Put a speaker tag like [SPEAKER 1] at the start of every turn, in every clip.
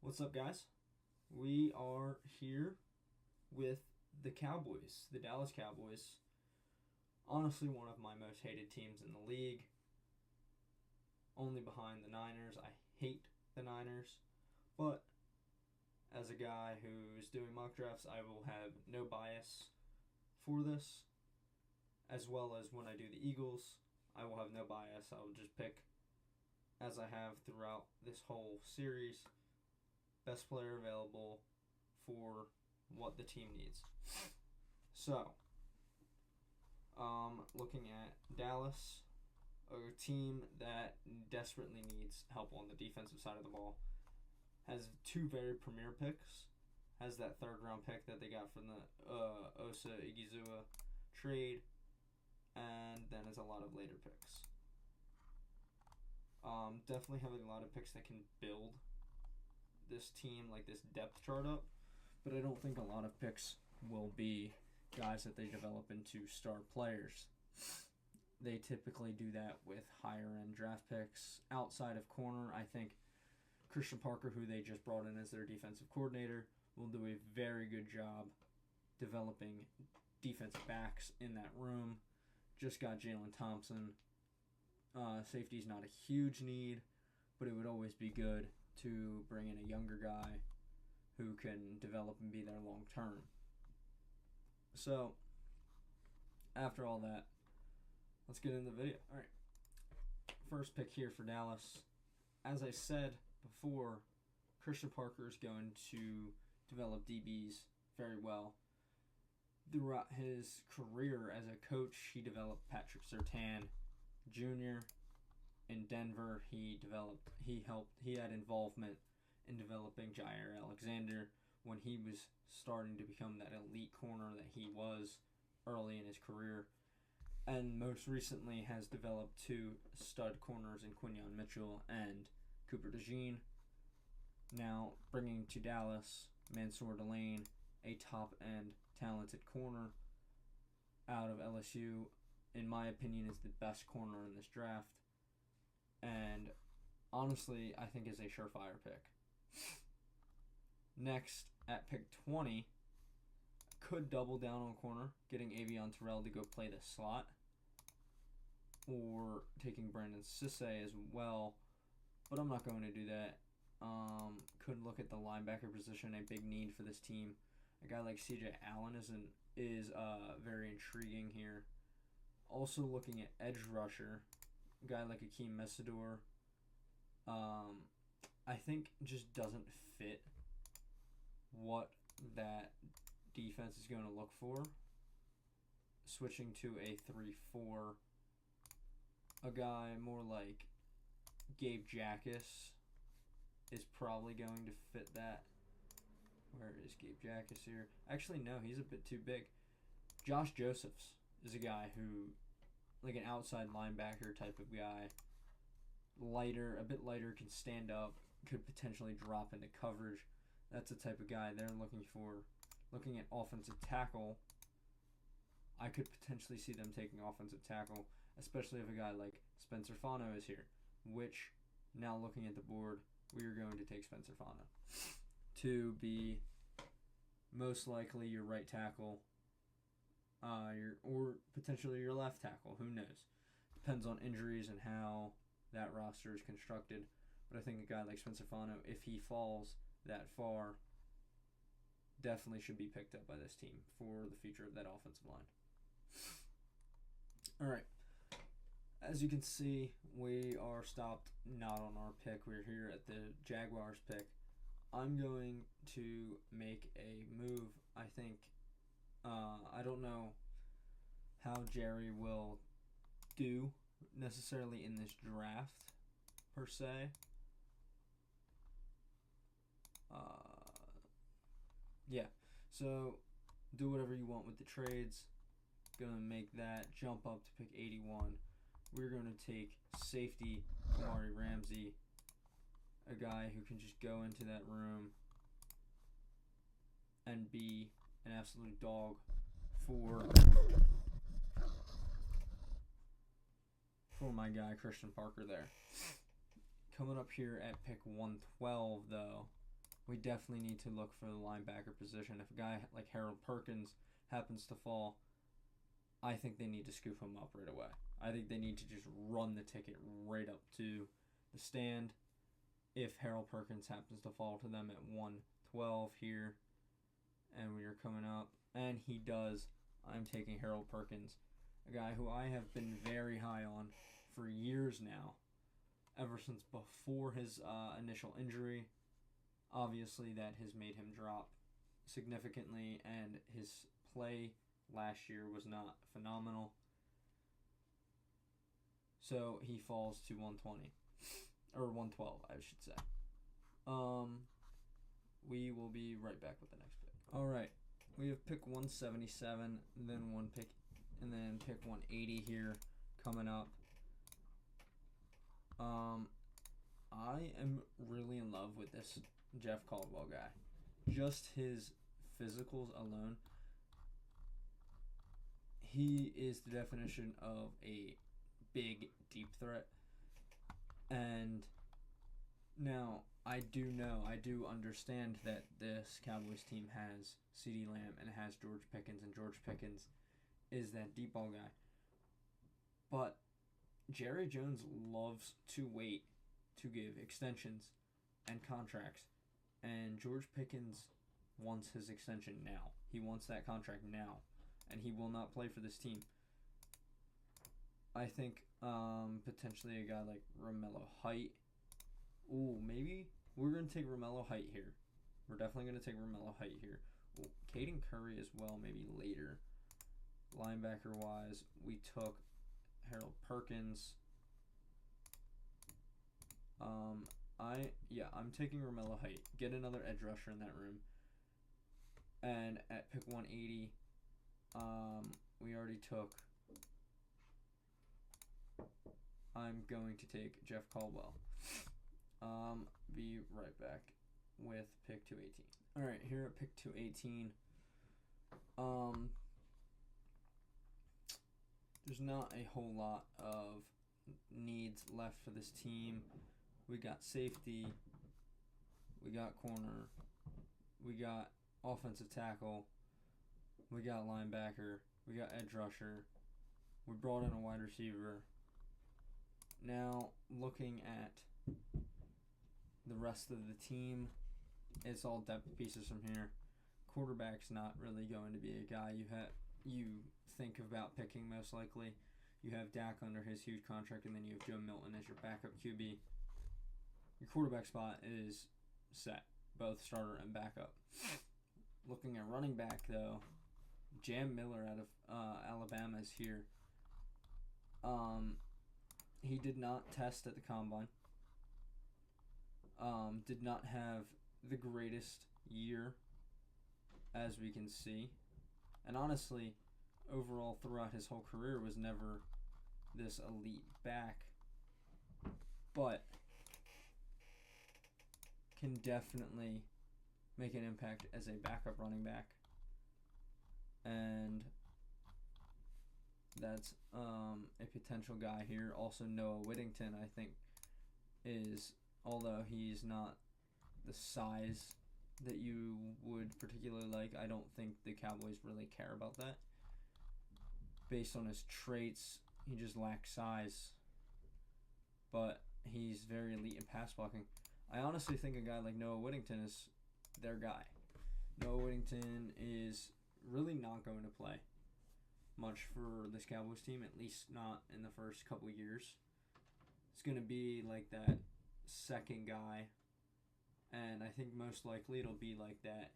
[SPEAKER 1] What's up, guys? We are here with the Cowboys, the Dallas Cowboys. Honestly, one of my most hated teams in the league. Only behind the Niners. I hate the Niners. But as a guy who's doing mock drafts, I will have no bias for this. As well as when I do the Eagles, I will have no bias. I will just pick, as I have throughout this whole series, best player available for what the team needs. So, looking at Dallas, a team that desperately needs help on the defensive side of the ball, has two very premier picks, has that third round pick that they got from the Osa Igizua trade, and then has a lot of later picks. Definitely having a lot of picks that can build this team, like this depth chart up, but I don't think a lot of picks will be guys that they develop into star players. They typically do that with higher end draft picks. Outside of corner, I think Christian Parker, who they just brought in as their defensive coordinator, will do a very good job developing defensive backs in that room. Just got Jalen Thompson. Safety's not a huge need, but it would always be good to bring in a younger guy who can develop and be there long term. So, after all that, let's get into the video. All right. First pick here for Dallas. As I said before, Christian Parker is going to develop DBs very well. Throughout his career as a coach, he developed Patrick Surtain Jr. in Denver. He had involvement in developing Jair Alexander when he was starting to become that elite corner that he was early in his career. And most recently has developed two stud corners in Quinyon Mitchell and Cooper DeJean. Now bringing to Dallas Mansour Delane, a top-end talented corner out of LSU, in my opinion, is the best corner in this draft. And honestly, I think is a surefire pick. Next, at pick 20, could double down on corner, getting Avion Terrell to go play the slot, or taking Brandon Sisse as well, but I'm not going to do that. Could look at the linebacker position, a big need for this team. A guy like CJ Allen is very intriguing here. Also looking at edge rusher, a guy like Akeem Messidor, I think just doesn't fit what that defense is going to look for. Switching to a 3-4, a guy more like Gabe Jackus is probably going to fit that. Where is Gabe Jackus here? Actually, no, he's a bit too big. Josh Josephs is a guy who, like an outside linebacker type of guy, a bit lighter, can stand up, could potentially drop into coverage. That's the type of guy they're looking for. Looking at offensive tackle, I could potentially see them taking offensive tackle, especially if a guy like Spencer Fano is here, which, now looking at the board, we are going to take Spencer Fano to be most likely your right tackle, or potentially your left tackle. Who knows? Depends on injuries and how that roster is constructed. But I think a guy like Spencer Fano, if he falls that far, definitely should be picked up by this team for the future of that offensive line. All right. As you can see, we are stopped not on our pick. We're here at the Jaguars pick. I'm going to make a move. I think, I don't know how Jerry will do necessarily in this draft, per se. Yeah, so do whatever you want with the trades. Gonna make that jump up to pick 81. We're going to take safety Kamari Ramsey, a guy who can just go into that room and be an absolute dog for my guy Christian Parker there. Coming up here at pick 112, though, we definitely need to look for the linebacker position. If a guy like Harold Perkins happens to fall, I think they need to scoop him up right away. I think they need to just run the ticket right up to the stand. If Harold Perkins happens to fall to them at 112 here, and we are coming up, and he does, I'm taking Harold Perkins, a guy who I have been very high on for years now, ever since before his initial injury. Obviously, that has made him drop significantly, and his play last year was not phenomenal. So he falls to 120. Or 112, I should say. We will be right back with the next pick. Alright, we have pick 177, then pick 180 here coming up. I am really in love with this Jeff Caldwell guy. Just his physicals alone. He is the definition of a big, deep threat. And now, I do understand that this Cowboys team has CeeDee Lamb and has George Pickens, and George Pickens is that deep ball guy. But Jerry Jones loves to wait to give extensions and contracts, and George Pickens wants his extension now. He wants that contract now, and he will not play for this team. I think potentially a guy like Romello Height. Ooh, maybe we're going to take Romello Height here. We're definitely going to take Romello Height here. Ooh, Caden Curry as well, maybe later. Linebacker-wise, we took Harold Perkins. I'm taking Romello Height. Get another edge rusher in that room. And at pick 180, we already took... I'm going to take Jeff Caldwell. Be right back with pick 218. Alright, here at pick 218, there's not a whole lot of needs left for this team. We got safety, we got corner, we got offensive tackle, we got linebacker, we got edge rusher, we brought in a wide receiver. Now, looking at the rest of the team, it's all depth pieces from here. Quarterback's not really going to be a guy you think about picking most likely. You have Dak under his huge contract, and then you have Joe Milton as your backup QB. Your quarterback spot is set, both starter and backup. Looking at running back, though, Jam Miller out of Alabama is here. He did not test at the combine. Did not have the greatest year, as we can see. And honestly, overall throughout his whole career was never this elite back. But can definitely make an impact as a backup running back. And that's a potential guy here. Also, Noah Whittington, I think, is, although he's not the size that you would particularly like, I don't think the Cowboys really care about that. Based on his traits, he just lacks size. But he's very elite in pass blocking. I honestly think a guy like Noah Whittington is their guy. Noah Whittington is really not going to play much for this Cowboys team, at least not in the first couple years. It's going to be like that second guy, and I think most likely it'll be like that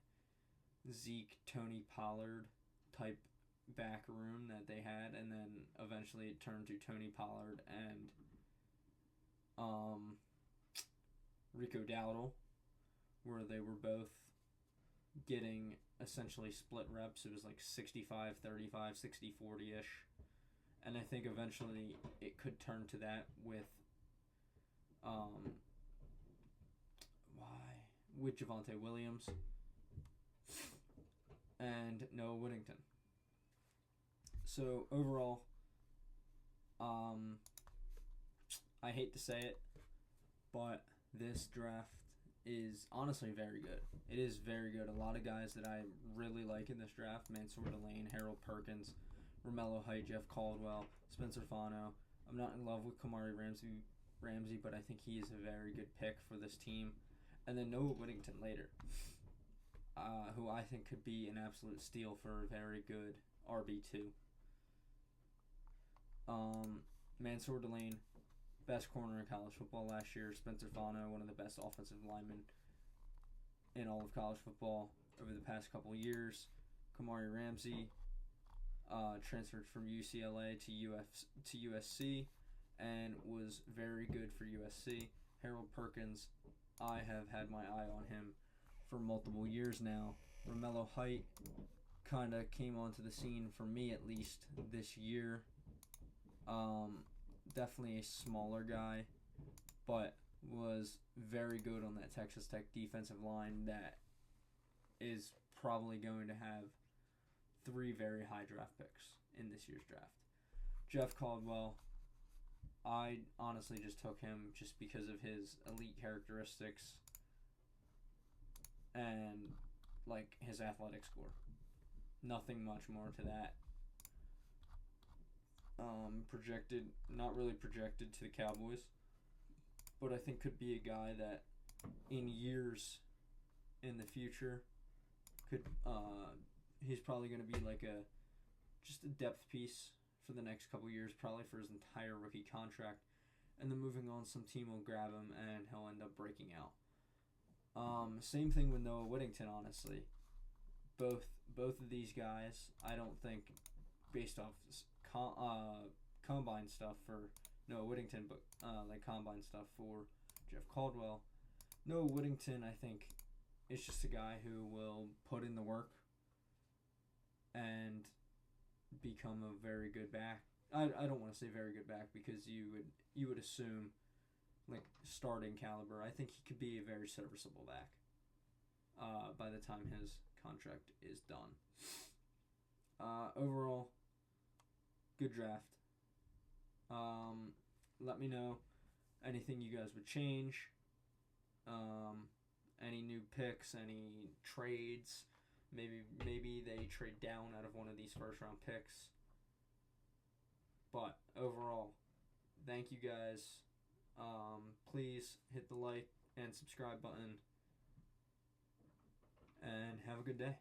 [SPEAKER 1] Zeke, Tony Pollard type back room that they had, and then eventually it turned to Tony Pollard and Rico Dowdle, where they were both getting essentially split reps. It was like 65-35, 60-40-ish. And I think eventually it could turn to that with Javonte Williams and Noah Whittington. So overall, I hate to say it, but this draft is honestly very good. It is very good. A lot of guys that I really like in this draft: Mansour Delane, Harold Perkins, Romello Height, Jeff Caldwell, Spencer Fano. I'm not in love with Kamari Ramsey, but I think he is a very good pick for this team. And then Noah Whittington later, who I think could be an absolute steal for a very good RB2. Mansour Delane, best corner in college football last year. Spencer Fano, one of the best offensive linemen in all of college football over the past couple of years. Kamari Ramsey transferred from UCLA to USC and was very good for USC. Harold Perkins, I have had my eye on him for multiple years now. Romello Height kind of came onto the scene, for me at least, this year. Definitely a smaller guy, but was very good on that Texas Tech defensive line that is probably going to have 3 very high draft picks in this year's draft. Jeff Caldwell, I honestly just took him just because of his elite characteristics and like his athletic score. Nothing much more to that. Not really projected to the Cowboys, but I think could be a guy that in years in the future could, he's probably going to be like just a depth piece for the next couple years, probably for his entire rookie contract, and then moving on, some team will grab him and he'll end up breaking out. Same thing with Noah Whittington, honestly. Both of these guys, I don't think, based off combine stuff for Noah Whittington, but like combine stuff for Jeff Caldwell. Noah Whittington, I think, is just a guy who will put in the work and become a very good back. I don't want to say very good back because you would assume like starting caliber. I think he could be a very serviceable back by the time his contract is done. Overall, good draft. Let me know anything you guys would change. Any new picks, any trades. Maybe they trade down out of one of these first round picks. But overall, thank you guys. Please hit the like and subscribe button. And have a good day.